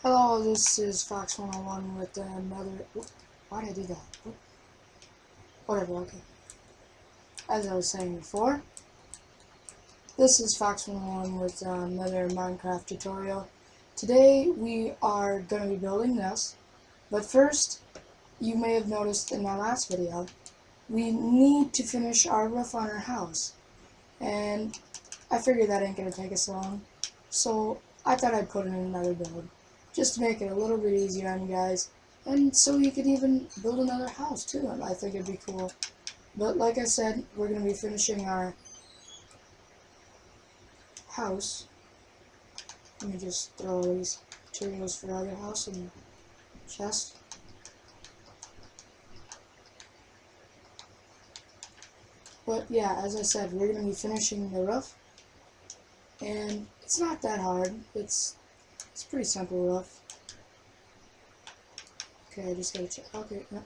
Hello, this is Fox 101 with another. Why did I do that? Whatever, okay. As I was saying before, this is Fox 101 with another Minecraft tutorial. Today we are going to be building this, but first, you may have noticed in my last video, we need to finish our roof on our house. And I figured that ain't going to take us long, so I thought I'd put in another build, just to make it a little bit easier on you guys, and so you could even build another house too. I think it'd be cool. But like I said, we're going to be finishing our house. Let me just throw all these materials for our other house in the chest. But yeah, as I said, we're going to be finishing the roof, and it's not that hard. It's pretty simple roof. Okay, I just gotta check. Okay, no.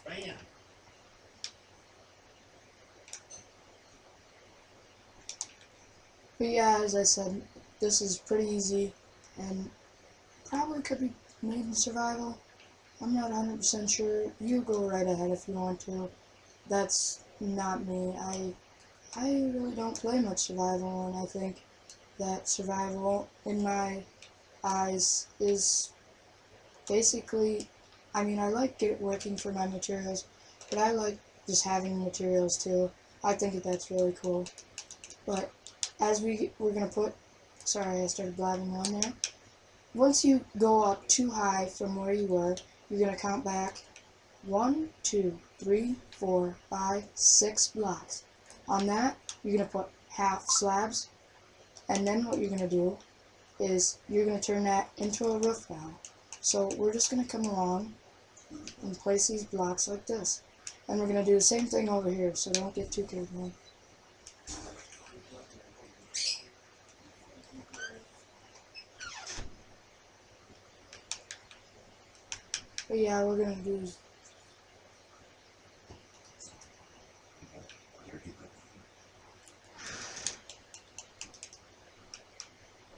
Bam. But yeah, as I said, this is pretty easy and probably could be made in survival. I'm not 100% sure. You go right ahead if you want to. That's not me. I really don't play much survival, and I think that survival, in my eyes, is basically, I mean, I like working for my materials, but I like just having materials too. I think that that's really cool. But as we're going to put, sorry, I started blabbing on there. Once you go up too high from where you were, you're going to count back 1, 2, 3, 4, 5, 6 blocks. On that, you're going to put half slabs, and then what you're going to do is you're going to turn that into a roof now. So we're just going to come along and place these blocks like this. And we're going to do the same thing over here, so don't get too careful. But yeah, we're going to do.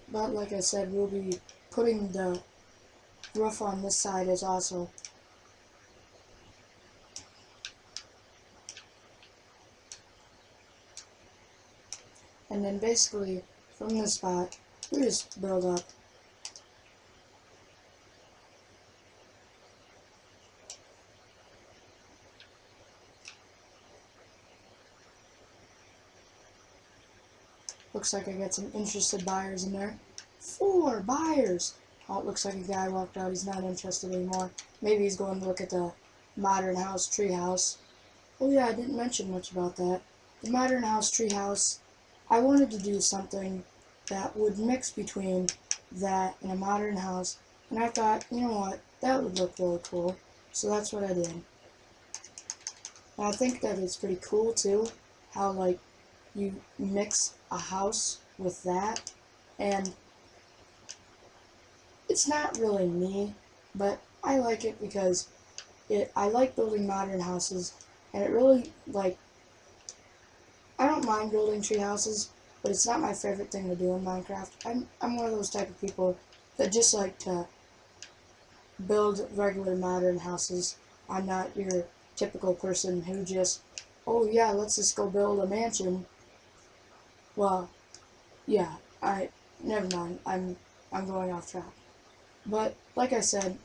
But like I said, we'll be putting the roof on this side as also. And then basically, from this spot, we just build up. Looks like I got some interested buyers in there. 4 buyers! Oh, it looks like a guy walked out. He's not interested anymore. Maybe he's going to look at the modern house treehouse. Oh yeah, I didn't mention much about that. The modern house treehouse, I wanted to do something that would mix between that and a modern house. And I thought, you know what, that would look really cool. So that's what I did. And I think that it's pretty cool too, how like you mix a house with that, and it's not really me, but I like it because I like building modern houses, and it really, like, I don't mind building tree houses, but it's not my favorite thing to do in Minecraft. I'm one of those type of people that just like to build regular modern houses. I'm not your typical person who just, oh yeah, let's just go build a mansion. Well, yeah, never mind, I'm going off track. But, like I said,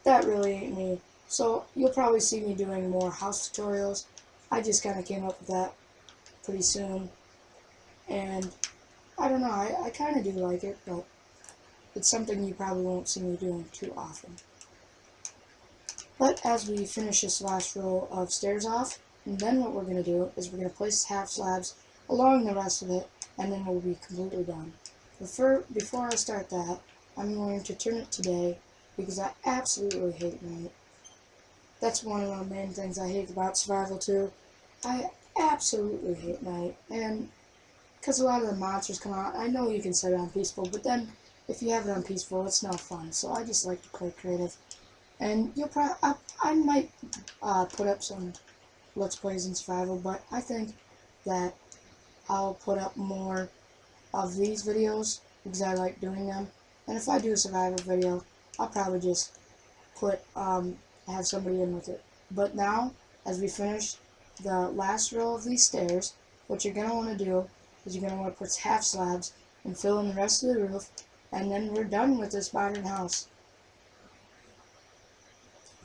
that really ain't me. So, you'll probably see me doing more house tutorials. I just kind of came up with that pretty soon. And, I don't know, I kind of do like it, but it's something you probably won't see me doing too often. But, as we finish this last row of stairs off, and then what we're going to do is we're going to place half slabs along the rest of it, and then we'll be completely done. Before I start that, I'm going to turn it to day, because I absolutely hate night. That's one of the main things I hate about survival too. I absolutely hate night, and because a lot of the monsters come out, I know you can set it on peaceful, but then if you have it on peaceful, it's no fun, so I just like to play creative. And you'll probably, I might put up some Let's Plays in survival, but I think that I'll put up more of these videos because I like doing them. And if I do a survival video, I'll probably just have somebody in with it. But now, as we finish the last row of these stairs, what you're going to want to do is you're going to want to put half slabs and fill in the rest of the roof, and then we're done with this modern house.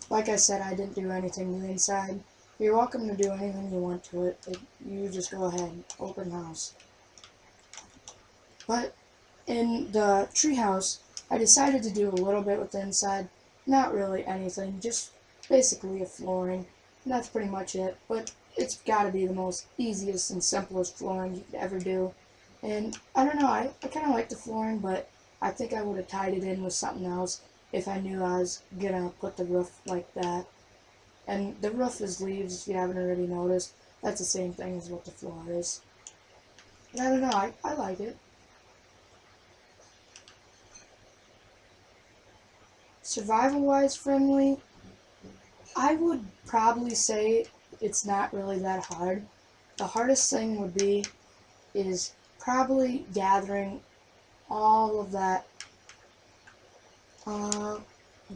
Like I said, I didn't do anything to the inside. You're welcome to do anything you want to it. You just go ahead, open house. But in the treehouse, I decided to do a little bit with the inside. Not really anything, just basically a flooring. And that's pretty much it. But it's got to be the most easiest and simplest flooring you could ever do. And I don't know, I kind of like the flooring, but I think I would have tied it in with something else if I knew I was going to put the roof like that. And the roof is leaves, if you haven't already noticed. That's the same thing as what the floor is. And I don't know, I like it. Survival-wise friendly, I would probably say it's not really that hard. The hardest thing would be is probably gathering all of that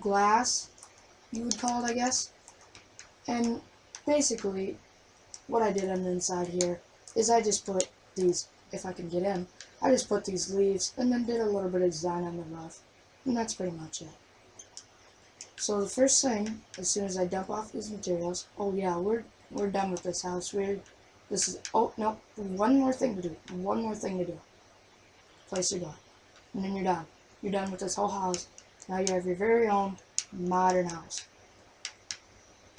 glass, you would call it, I guess. And basically, what I did on the inside here is I just put these, if I can get in, I just put these leaves and then did a little bit of design on the roof. And that's pretty much it. So the first thing, as soon as I dump off these materials, oh yeah, we're done with this house. Oh no, one more thing to do. Place your door. And then you're done. You're done with this whole house. Now you have your very own modern house.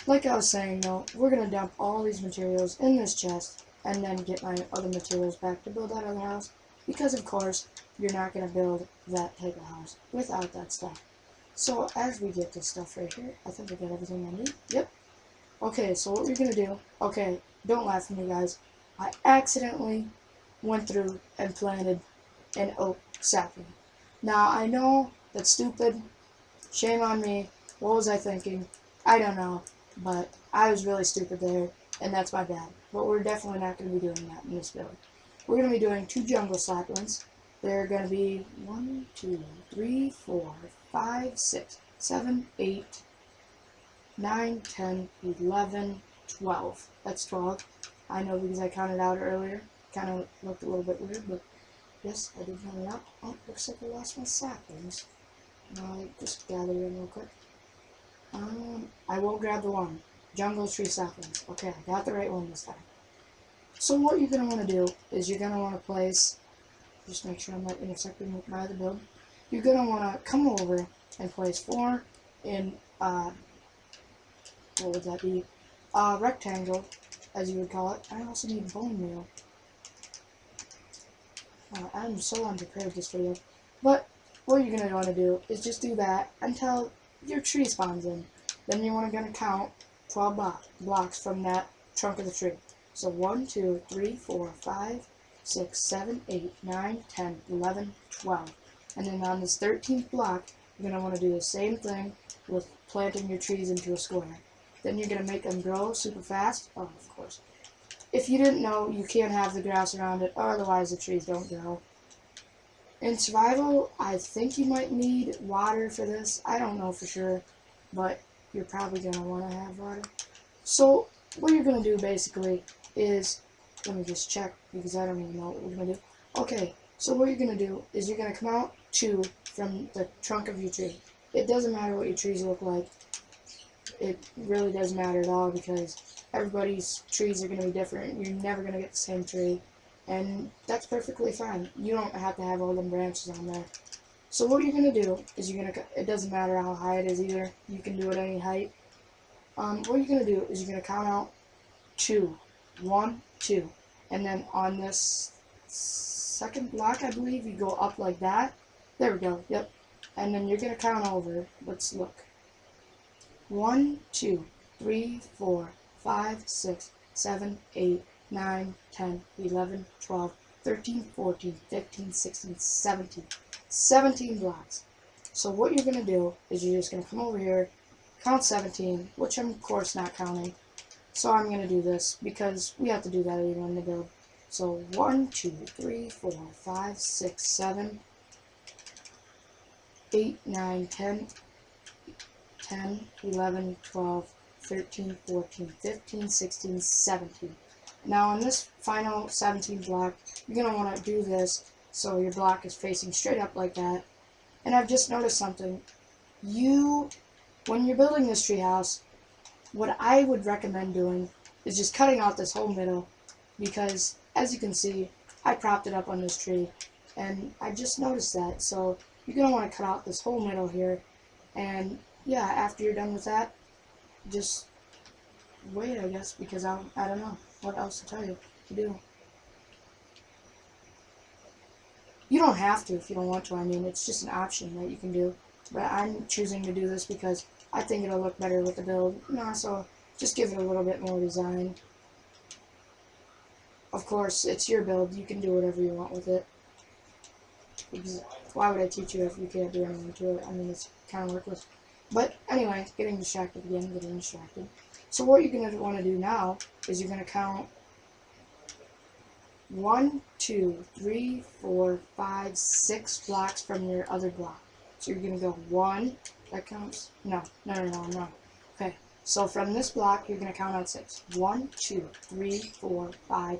Like I was saying though, we're going to dump all these materials in this chest and then get my other materials back to build that other house. Because of course, you're not going to build that type of house without that stuff. So as we get this stuff right here, I think I got everything I need. Yep. Okay, so what we're going to do, okay, don't laugh at me guys. I accidentally went through and planted an oak sapling. Now I know that's stupid. Shame on me. What was I thinking? I don't know. But I was really stupid there, and that's my bad. But we're definitely not going to be doing that in this build. We're going to be doing 2 jungle saplings. They're going to be 1, 2, 3, 4, 5, 6, 7, 8, 9, 10, 11, 12. That's 12. I know because I counted out earlier. Kind of looked a little bit weird, but yes, I did count it out. Oh, looks like I lost my saplings. I'll just gather them real quick. I will grab the one. Jungle tree saplings. Okay, I got the right one this time. So what you're going to want to do is you're going to want to place, just make sure I'm not intersecting with my other build. You're going to want to come over and place 4 in, what would that be? Rectangle, as you would call it. I also need bone meal. I'm so unprepared this video. But what you're going to want to do is just do that until your tree spawns in. Then you want to count 12 blocks from that trunk of the tree. So 1, 2, 3, 4, 5, 6, 7, 8, 9, 10, 11, 12. And then on this 13th block, you're going to want to do the same thing with planting your trees into a square. Then you're going to make them grow super fast. Oh, of course. If you didn't know, you can't have the grass around it, otherwise the trees don't grow. In survival, I think you might need water for this. I don't know for sure, but you're probably going to want to have water. So what you're going to do basically is, let me just check because I don't even know what we're going to do. Okay, so what you're going to do is you're going to come out 2 from the trunk of your tree. It doesn't matter what your trees look like. It really doesn't matter at all because everybody's trees are going to be different. You're never going to get the same tree. And that's perfectly fine. You don't have to have all them branches on there. So what you're going to do is it doesn't matter how high it is either. You can do it any height. What you're going to do is you're going to count out 2. 1, 2. And then on this second block, I believe, you go up like that. There we go. Yep. And then you're going to count over. Let's look. 1, 2, 3, 4, 5, 6, 7, 8, 9, 10, 11, 12, 13, 14, 15, 16, 17. 17 blocks. So what you're going to do is you're just going to come over here, count 17, which I'm of course not counting, So I'm going to do this because we have to do that even in the build. So 1, 2, 3, 4, 5, 6, 7, 8, 9, 10, 11, 12, 13, 14, 15, 16, 17. Now on this final 17th block, you're going to want to do this so your block is facing straight up like that. And I've just noticed something. When you're building this treehouse, what I would recommend doing is just cutting out this whole middle, because as you can see, I propped it up on this tree, and I just noticed that. So you're going to want to cut out this whole middle here, and yeah, after you're done with that, just wait, I guess, because I don't know what else to tell you to do. You don't have to if you don't want to. I mean, it's just an option that you can do. But I'm choosing to do this because I think it'll look better with the build. So just give it a little bit more design. Of course, it's your build. You can do whatever you want with it. Because why would I teach you if you can't do anything to it? I mean, it's kind of worthless. But anyway, getting distracted again, getting distracted. So what you're going to want to do now is you're going to count 1, 2, 3, 4, 5, 6 blocks from your other block. So you're going to go 1, that counts? No. Okay, so from this block, you're going to count on 6. 1, 2, 3, 4, 5,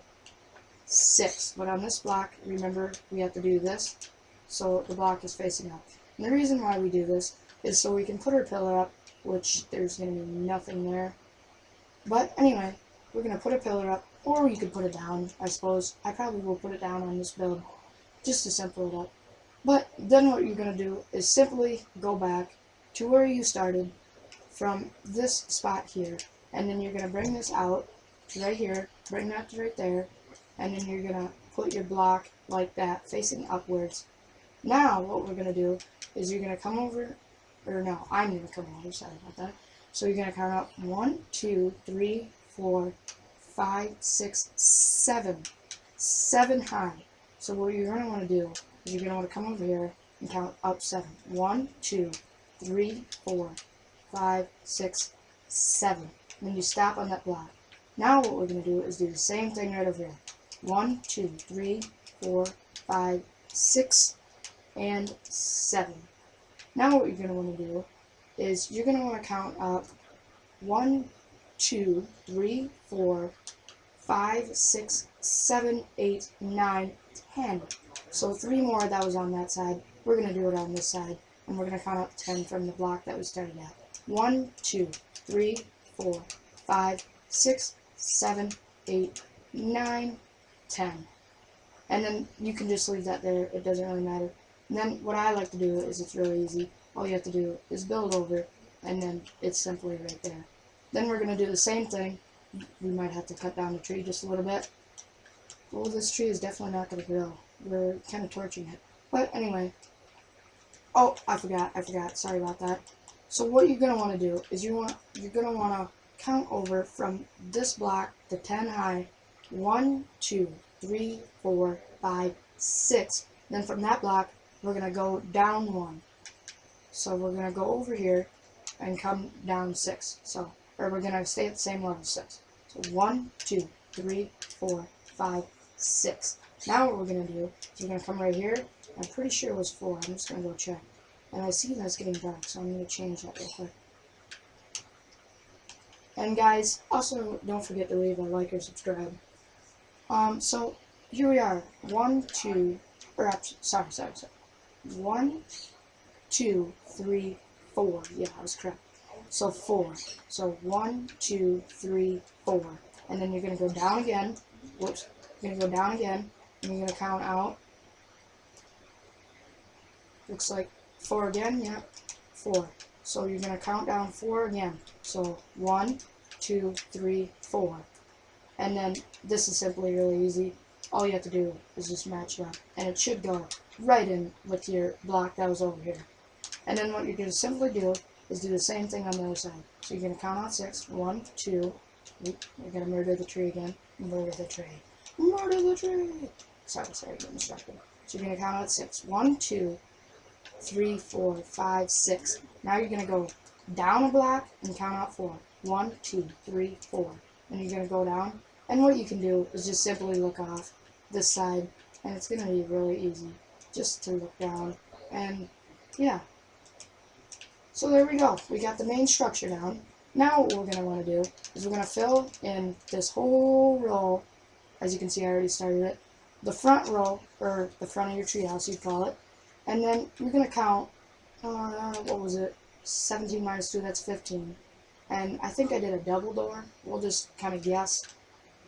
6. But on this block, remember, we have to do this, so the block is facing up. And the reason why we do this is so we can put our pillar up, which there's going to be nothing there. But anyway, we're going to put a pillar up, or you could put it down, I suppose. I probably will put it down on this build, just to simple it up. But then what you're going to do is simply go back to where you started from this spot here. And then you're going to bring this out to right here, bring that to right there, and then you're going to put your block like that, facing upwards. Now what we're going to do is you're going to come over, or no, I'm going to come over, sorry about that. So you're going to count up 1, 2, 3, 4, 5, 6, 7. 7 high. So what you're going to want to do is you're going to want to come over here and count up 7. 1, 2, 3, 4, 5, 6, 7. And then you stop on that block. Now what we're going to do is do the same thing right over here. 1, 2, 3, 4, 5, 6, and 7. Now what you're going to want to do is you're going to want to count up 1, 2, 3, 4, 5, 6, 7, 8, 9, 10. So 3 more that was on that side. We're going to do it on this side. And we're going to count up 10 from the block that we started at. 1, 2, 3, 4, 5, 6, 7, 8, 9, 10. And then you can just leave that there. It doesn't really matter. And then what I like to do is it's really easy. All you have to do is build over, and then it's simply right there. Then we're going to do the same thing. We might have to cut down the tree just a little bit. Well, this tree is definitely not going to grow. We're kind of torching it. But anyway. Oh, I forgot. Sorry about that. So what you're going to want to do is you're going to want to count over from this block to 10 high. 1, 2, 3, 4, 5, 6. Then from that block, we're going to go down 1. So we're going to go over here and come down 6. Or we're going to stay at the same level, 6. So 1, 2, 3, 4, 5, 6. Now what we're going to do is we're going to come right here. I'm pretty sure it was 4. I'm just going to go check. And I see that it's getting dark, so I'm going to change that real quick. And guys, also don't forget to leave a like or subscribe. So here we are. 1, 2, or sorry. 1, 2, 3, 4. Yeah, I was correct. So 4. So 1, 2, 3, 4. And then you're going to go down again. Whoops. You're going to go down again. And you're going to count out. Looks like 4 again. Yeah. 4. So you're going to count down 4 again. So 1, 2, 3, 4. And then this is simply really easy. All you have to do is just match it up. And it should go right in with your block that was over here. And then what you're going to simply do is do the same thing on the other side. So you're going to count on 6. 1, 2. We're going to murder the tree again. Murder the tree. Murder the tree. Sorry, getting distracted. So you're going to count out 6. 1, 2, 3, 4, 5, 6. Now you're going to go down a block and count out 4. 1, 2, 3, 4. and you're going to go down. And what you can do is just simply look off this side, and it's going to be really easy just to look down. And yeah, so there we go. We got the main structure down. Now what we're going to want to do is we're going to fill in this whole row. As you can see, I already started it. The front row, or the front of your treehouse, you'd call it. And then you're going to count, what was it? 17 minus 2, that's 15. And I think I did a double door. We'll just kind of guess.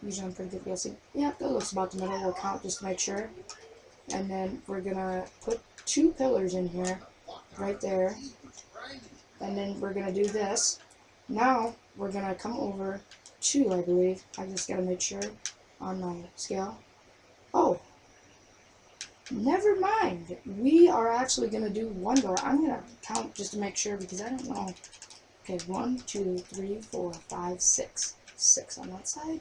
Usually I'm pretty good guessing. Yeah, that looks about the middle. We'll count just to make sure. And then we're going to put 2 pillars in here, right there. And then we're going to do this. Now we're going to come over 2, I believe. I just got to make sure on my scale. Oh, never mind. We are actually going to do 1 door. I'm going to count just to make sure because I don't know. Okay, 1, 2, 3, 4, 5, 6. 6 on that side.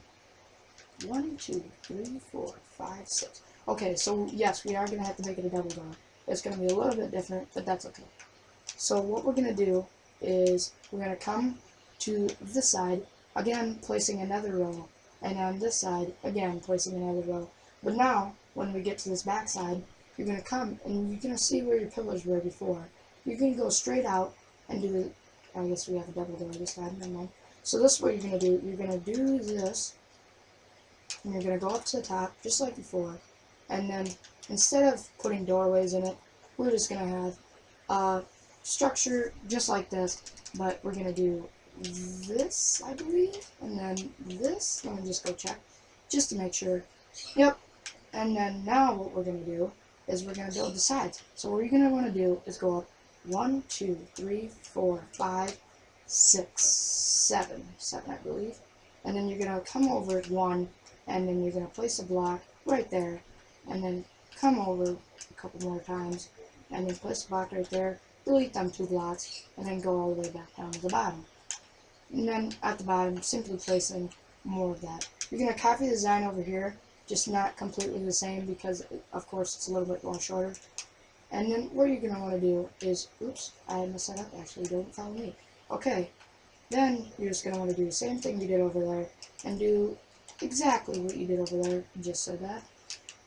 1, 2, 3, 4, 5, 6. Okay, so yes, we are going to have to make it a double door. It's going to be a little bit different, but that's okay. So what we're going to do is we're going to come to this side, again placing another row, and on this side, again placing another row. But now, when we get to this back side, you're going to come and you're going to see where your pillars were before. You're going to go straight out and do, I guess we have a double door this time, never mind. So this is what you're going to do. You're going to do this, and you're going to go up to the top, just like before. And then, instead of putting doorways in it, we're just going to have a structure just like this, but we're going to do this, I believe, and then this. Let me just go check, just to make sure. Yep. And then now what we're going to do is we're going to build the sides. So what you're going to want to do is go up 1, 2, 3, 4, 5, 6, 7, I believe. And then you're going to come over 1, and then you're going to place a block right there, and then come over a couple more times, and then place a block right there, delete them 2 blocks, and then go all the way back down to the bottom. And then at the bottom, simply placing more of that. You're going to copy the design over here, just not completely the same because, of course, it's a little bit more shorter. And then what you're going to want to do is, oops, I messed that up actually, don't follow me. Okay, then you're just going to want to do the same thing you did over there and do exactly what you did over there, just said that.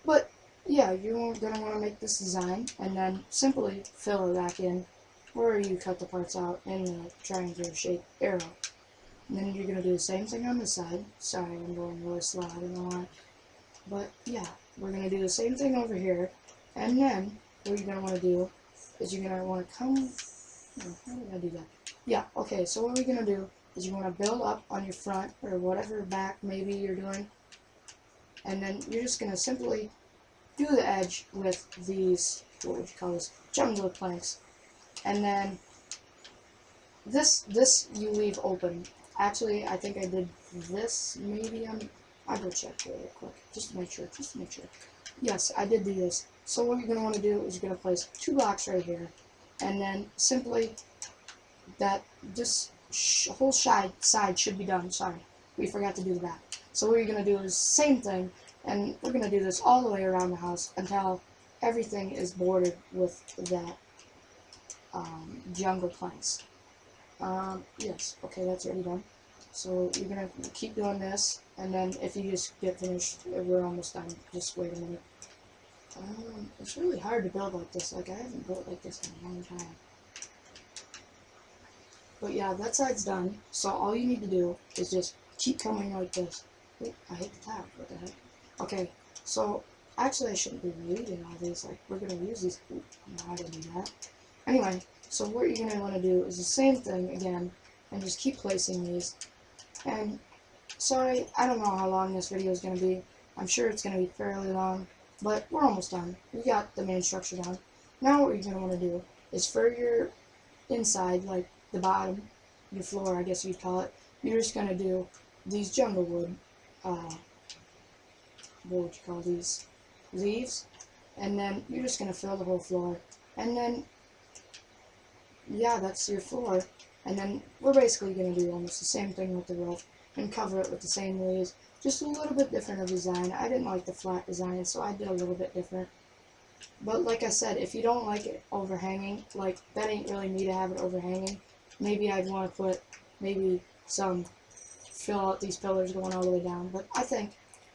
But yeah, you're going to want to make this design and then simply fill it back in where you cut the parts out in the triangular shaped arrow. And then you're going to do the same thing on this side. Sorry, I'm going really slow, I don't know why. But yeah, we're going to do the same thing over here. And then what you're going to want to do is you're going to want to come... Oh, how did I do that? Yeah, okay, so what we're going to do is you want to build up on your front or whatever back maybe you're doing. And then you're just going to simply do the edge with these, what would you call this, jungle planks. And then this you leave open. Actually, I think I did this, maybe I'll go check really quick, just to make sure, Yes, I did do this. So what you're going to want to do is you're going to place 2 blocks right here, and then simply this whole side should be done. Sorry, we forgot to do the back. So what you're going to do is same thing, and we're going to do this all the way around the house until everything is bordered with that jungle planks. Yes, okay, that's already done. So you're going to keep doing this, and then if you just get finished, we're almost done. Just wait a minute. It's really hard to build like this. Like, I haven't built like this in a long time. But yeah, that side's done. So all you need to do is just keep coming like this. Wait, I hit the tab. What the heck? Okay, so actually I shouldn't be reading all these. Like, we're going to use these. Ooh, no, I didn't do that. Anyway, so what you're going to want to do is the same thing again, and just keep placing these. And sorry, I don't know how long this video is going to be. I'm sure it's going to be fairly long, but we're almost done. We got the main structure done. Now what you're going to want to do is for your inside, like the bottom, your floor, I guess you'd call it, you're just going to do these jungle wood, what would you call these, leaves, and then you're just going to fill the whole floor, and then, yeah, that's your floor, and then we're basically going to do almost the same thing with the roof, and cover it with the same leaves, just a little bit different of design. I didn't like the flat design, so I did a little bit different. But like I said, if you don't like it overhanging, like, that ain't really me to have it overhanging, maybe I'd want to put maybe some fill out these pillars going all the way down. But I think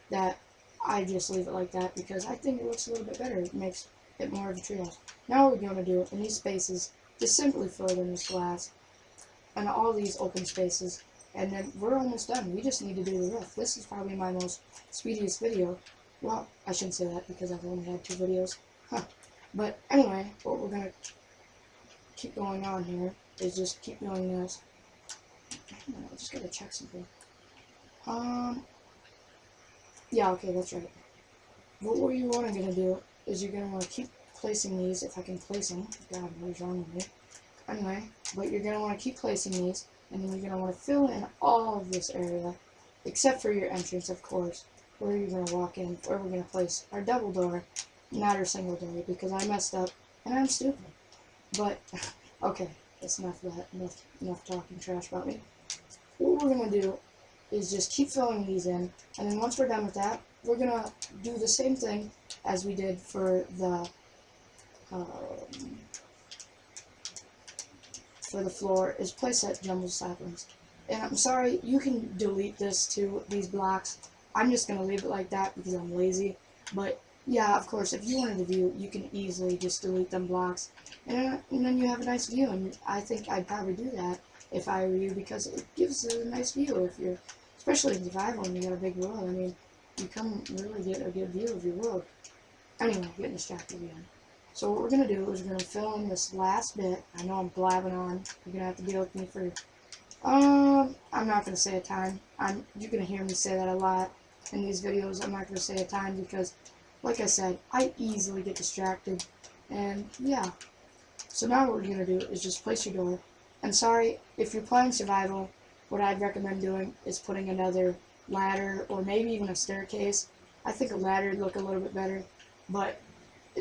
that I just leave it like that because I think it looks a little bit better. It makes it more of a treehouse. Now what we're going to do in these spaces, just simply fill it in with glass and all these open spaces, and then we're almost done. We just need to do the roof. This is probably my most speediest video. Well, I shouldn't say that because I've only had 2 videos. Huh. But anyway, what we're going to keep going on here is just keep doing this. I just got to check something. Yeah, okay, that's right. What you want to do is you're going to want to keep placing these, if I can place them. God, what is wrong with me? Anyway, but you're going to want to keep placing these, and then you're going to want to fill in all of this area, except for your entrance, of course, where you're going to walk in, where we're going to place our double door, not our single door, because I messed up, and I'm stupid. But, okay, that's enough of that, enough talking trash about me. What we're going to do is just keep filling these in, and then once we're done with that, we're going to do the same thing as we did for the floor, is place that jumbo saplings. And I'm sorry, you can delete this too, these blocks. I'm just going to leave it like that because I'm lazy. But yeah, of course, if you wanted to view, you can easily just delete them blocks. And then you have a nice view, and I think I'd probably do that if I were you, because it gives a nice view if you're, especially in survival and you got a big world. I mean, you can really get a good view of your world. Anyway, getting distracted again. So what we're going to do is we're going to fill in this last bit. I know I'm blabbing on. You're going to have to deal with me for, I'm not going to say a time. You're going to hear me say that a lot in these videos. I'm not going to say a time because, like I said, I easily get distracted. And yeah. So now what we're going to do is just place your door. And sorry, if you're playing survival, what I'd recommend doing is putting another ladder or maybe even a staircase. I think a ladder would look a little bit better. But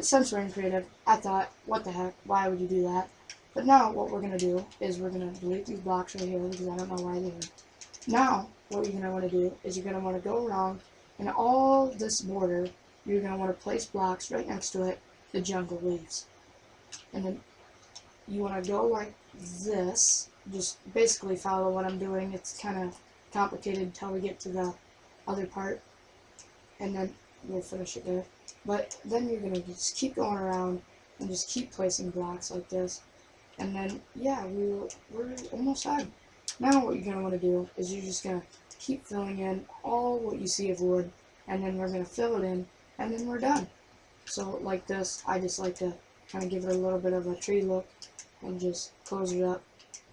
since we're in creative, I thought, what the heck, why would you do that? But now what we're going to do is we're going to delete these blocks right here because I don't know why they're here. Now, what you're going to want to do is you're going to want to go around and all this border, you're going to want to place blocks right next to it, the jungle leaves. And then you want to go like this, just basically follow what I'm doing. It's kind of complicated until we get to the other part, and then we'll finish it there. But then you're going to just keep going around and just keep placing blocks like this. And then, yeah, we're almost done. Now what you're going to want to do is you're just going to keep filling in all what you see of wood. And then we're going to fill it in. And then we're done. So like this, I just like to kind of give it a little bit of a tree look. And just close it up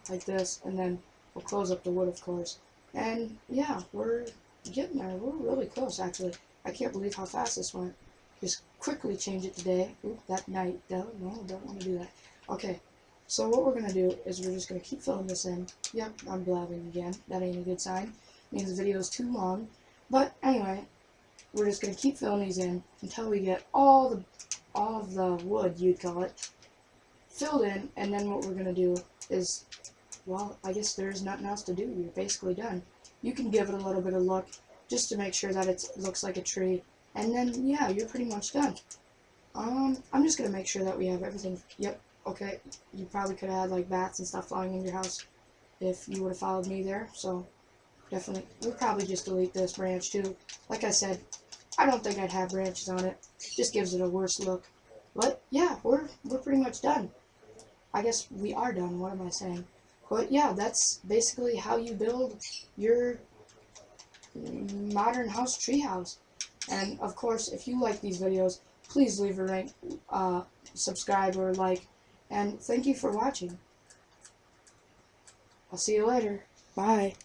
like this. And then we'll close up the wood, of course. And yeah, we're getting there. We're really close, actually. I can't believe how fast this went. Just quickly change it today. Oop, that night. No, don't want to do that. Okay, so what we're going to do is we're just going to keep filling this in. Yep, I'm blabbing again. That ain't a good sign. It means the video is too long. But anyway, we're just going to keep filling these in until we get all of the wood, you'd call it, filled in. And then what we're going to do is, well, I guess there's nothing else to do. You're basically done. You can give it a little bit of look just to make sure that it looks like a tree. And then, yeah, you're pretty much done. I'm just going to make sure that we have everything. Yep, okay. You probably could have had, like, bats and stuff flying in your house if you would have followed me there. So, definitely. We'll probably just delete this branch, too. Like I said, I don't think I'd have branches on it. It just gives it a worse look. But, yeah, we're pretty much done. I guess we are done. What am I saying? But, yeah, that's basically how you build your modern house treehouse. And of course, if you like these videos, please leave a rank, subscribe or like, and thank you for watching. I'll see you later. Bye.